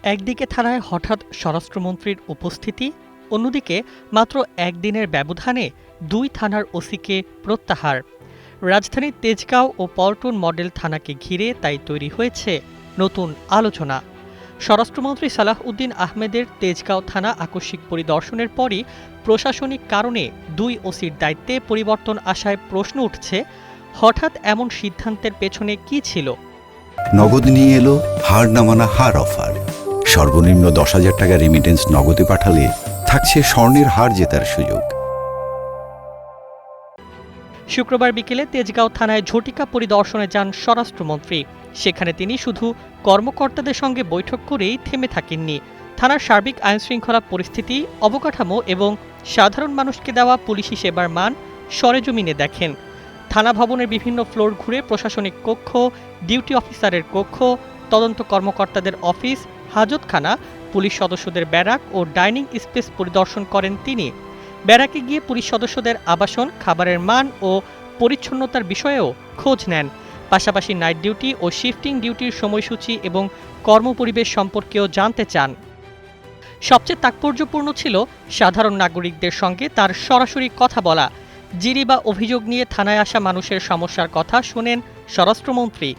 একদিকে থানায় হঠাৎ স্বরাষ্ট্রমন্ত্রীর উপস্থিতি, অন্যদিকে মাত্র একদিনের ব্যবধানে দুই থানার ওসিকে প্রত্যাহার। রাজধানীর তেজগাঁও ও পল্টন মডেল থানাকে ঘিরে তাই তৈরি হয়েছে নতুন আলোচনা। স্বরাষ্ট্রমন্ত্রী সালাহ উদ্দিন আহমেদের তেজগাঁও থানা আকস্মিক পরিদর্শনের পরই প্রশাসনিক কারণে দুই ওসির দায়িত্বে পরিবর্তন আসায় প্রশ্ন উঠছে, হঠাৎ এমন সিদ্ধান্তের পেছনে কি ছিল? নগদ নিয়ে এলো হার না মানা হার অফার। সর্বনিম্ন 10,000 টাকা রেমিটেন্স নগদে পাঠালে থাকছে স্বর্ণের হার জেতার সুযোগ। শুক্রবার বিকেলে তেজগাঁও থানায় ঝটিকা পরিদর্শনে যান স্বরাষ্ট্রমন্ত্রী। সেখানে তিনি শুধু কর্মকর্তাদের সঙ্গে বৈঠক করেই থেমে থাকেননি। থানার সার্বিক আইনশৃঙ্খলা পরিস্থিতি, অবকাঠামো এবং সাধারণ মানুষকে দেওয়া পুলিশি সেবার মান সরেজমিনে দেখেন। থানা ভবনের বিভিন্ন ফ্লোর ঘুরে প্রশাসনিক কক্ষ, ডিউটি অফিসারের কক্ষ, তদন্ত কর্মকর্তাদের অফিস, হাজতখানা, পুলিশ সদস্যদের ব্যারাক ও ডাইনিং স্পেস পরিদর্শন করেন তিনি। ব্যারাকে গিয়ে পুলিশ সদস্যদের আবাসন, খাবারের মান ও পরিচ্ছন্নতার বিষয়েও খোঁজ নেন। পাশাপাশি নাইট ডিউটি ও শিফটিং ডিউটির সময়সূচি এবং কর্মপরিবেশ সম্পর্কেও জানতে চান। সবচেয়ে তাৎপর্যপূর্ণ ছিল সাধারণ নাগরিকদের সঙ্গে তার সরাসরি কথা বলা। জিডি বা অভিযোগ নিয়ে থানায় আসা মানুষের সমস্যার কথা শোনেন স্বরাষ্ট্রমন্ত্রী।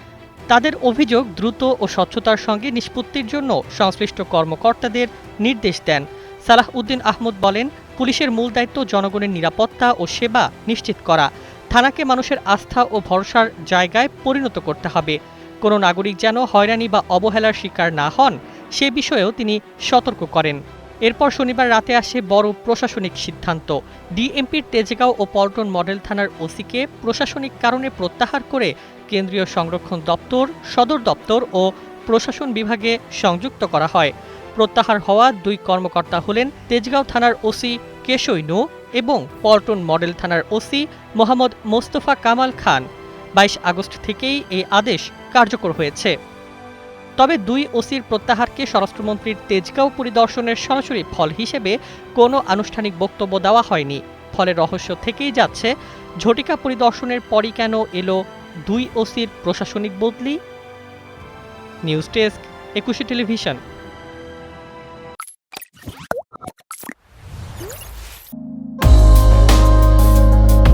তাদের অভিযোগ দ্রুত ও স্বচ্ছতার সঙ্গে নিষ্পত্তির জন্য সংশ্লিষ্ট কর্মকর্তাদের নির্দেশ দেন। সালাহ উদ্দিন আহমদ বলেন, পুলিশের মূল দায়িত্ব জনগণের নিরাপত্তা ও সেবা নিশ্চিত করা। থানাকে মানুষের আস্থা ও ভরসার জায়গায় পরিণত করতে হবে। কোনো নাগরিক যেন হয়রানি বা অবহেলার শিকার না হন, সে বিষয়েও তিনি সতর্ক করেন। এরপর শনিবার রাতে আসে বড় প্রশাসনিক সিদ্ধান্ত। ডিএমপির তেজগাঁও ও পল্টন মডেল থানার ওসিকে প্রশাসনিক কারণে প্রত্যাহার করে কেন্দ্রীয় সংরক্ষণ দপ্তর, সদর দপ্তর ও প্রশাসন বিভাগে সংযুক্ত করা হয়। প্রত্যাহার হওয়া দুই কর্মকর্তা হলেন তেজগাঁও থানার ওসি কেশই নূ এবং পল্টন মডেল থানার ওসি মোহাম্মদ মোস্তফা কামাল খান। 22 আগস্ট থেকেই এই আদেশ কার্যকর হয়েছে। তবে দুই ওসির প্রত্যাহারকে স্বরাষ্ট্রমন্ত্রীর তেজগাঁও পরিদর্শনের সরাসরি ফল হিসেবে কোনো আনুষ্ঠানিক বক্তব্য দেওয়া হয়নি। ফলে রহস্য থেকেই যাচ্ছে, ঝটিকা পরিদর্শনের পরই কেন এলো দুই ওসির প্রশাসনিক বদলি। News desk, 21 television.